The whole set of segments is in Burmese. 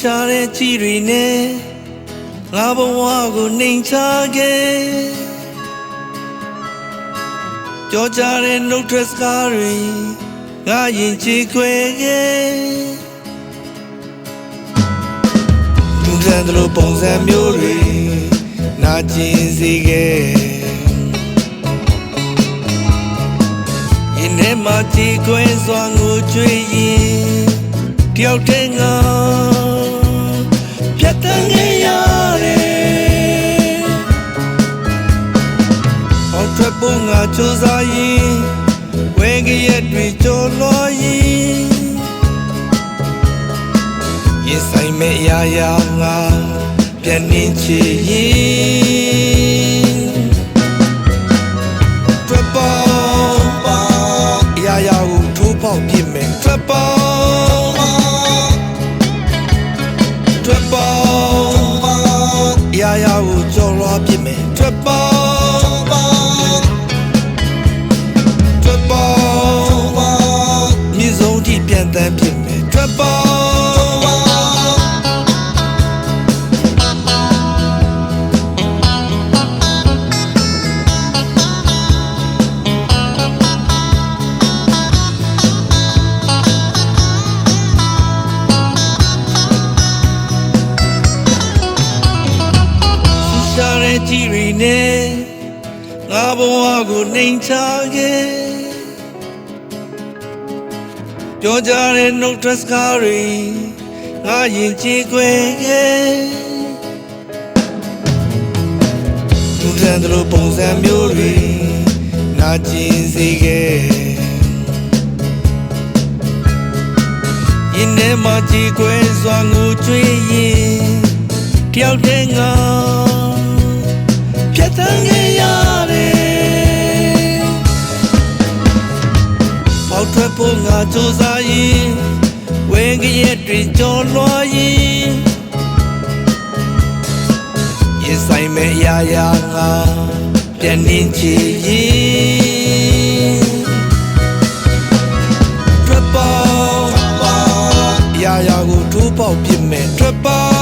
ရှာတဲ့ကြည်တွေနဲ့ငါဘဝကိုနှိမ်ချခဲ့ကြောကြတဲ့နှုတ်ထွက်စကားတွေငါရင်ချေခွဲခဲ့လူစံတို့ပုံစံမျိုးတွေနာကျင်စေခဲ့ရင်ထဲမှာကြည်ခွဲစွာငိုကြွေးရင်တယောက်တည်းငါပြတ်တန်းခဲ့ရတယ်ဟောထွက်ဖို့ငါကြိုးစားရင်ဝဲကရက်တွေကြော်လွှားရင်ရင်ဆိုင်မဲ့ရာရာငါပြန်နှင်းချရင်ထွက်ပေါ်ရာရာကိုထိုးပေါက်ပြစ်မယ်ထွက်ပေါ်ရာရာကိုကြော်လွှားပြစ်မယ်ထွက်ပေါ်မြေဆုံးထိပြန်တန်းပြစ်မယ်ထွက်ပေါ်ကြည်ရီနဲ့ငါဘဝကိုနှိမ်ချခဲ့ပြောကြတဲ့နှုတ်ထွက်စကားတွေငါရင်ချေခွဲခဲ့လူစံတို့ပုံစံမျိုးတွေနာကျင်စေခဲ့ရင်ထဲမှာကြည်ခွဲစွာငိုကြွေးရင်တယောက်တည်းငါပြတ်တန်းခဲ့ရတယ်ပေါက်ထွက်ဖို့ငါကြိုးစားရင်ဝဲကရက်တွေကြော်လွှားရင်ရင်ဆိုင်မဲ့ရာရာငါပြန်နှင်းချရင်ထွက်ပေါ်ရာရာကိုထိုးပေါက်ပြစ်မယ်ထွက်ပေါ်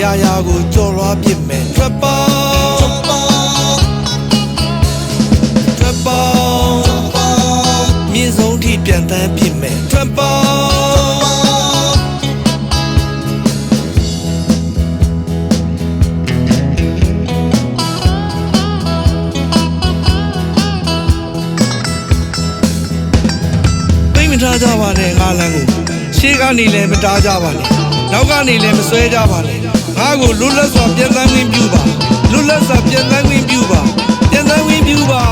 ရာရာကိုကြော်လွှားပြစ်မယ်ထွက်ပေါ်မြေဆုံးထိပြန်တန်းပြစ်မယ်ထွက်ပေါ်ပိတ်မထားကြပါနဲ့ငါလမ်းကိုရှေ့ကနေလည်းမတားကြပါနဲ့နောက်ကနေလည်းမဆွဲကြပါနဲ့ငါကိုလွတ်လပ်စွာပြန်တန်းခွင့်ပြုပါလွတ်လပ်စွာပြန်တန်းခွင့်ပြုပါပြန်တန်းခွင့်ပြုပါ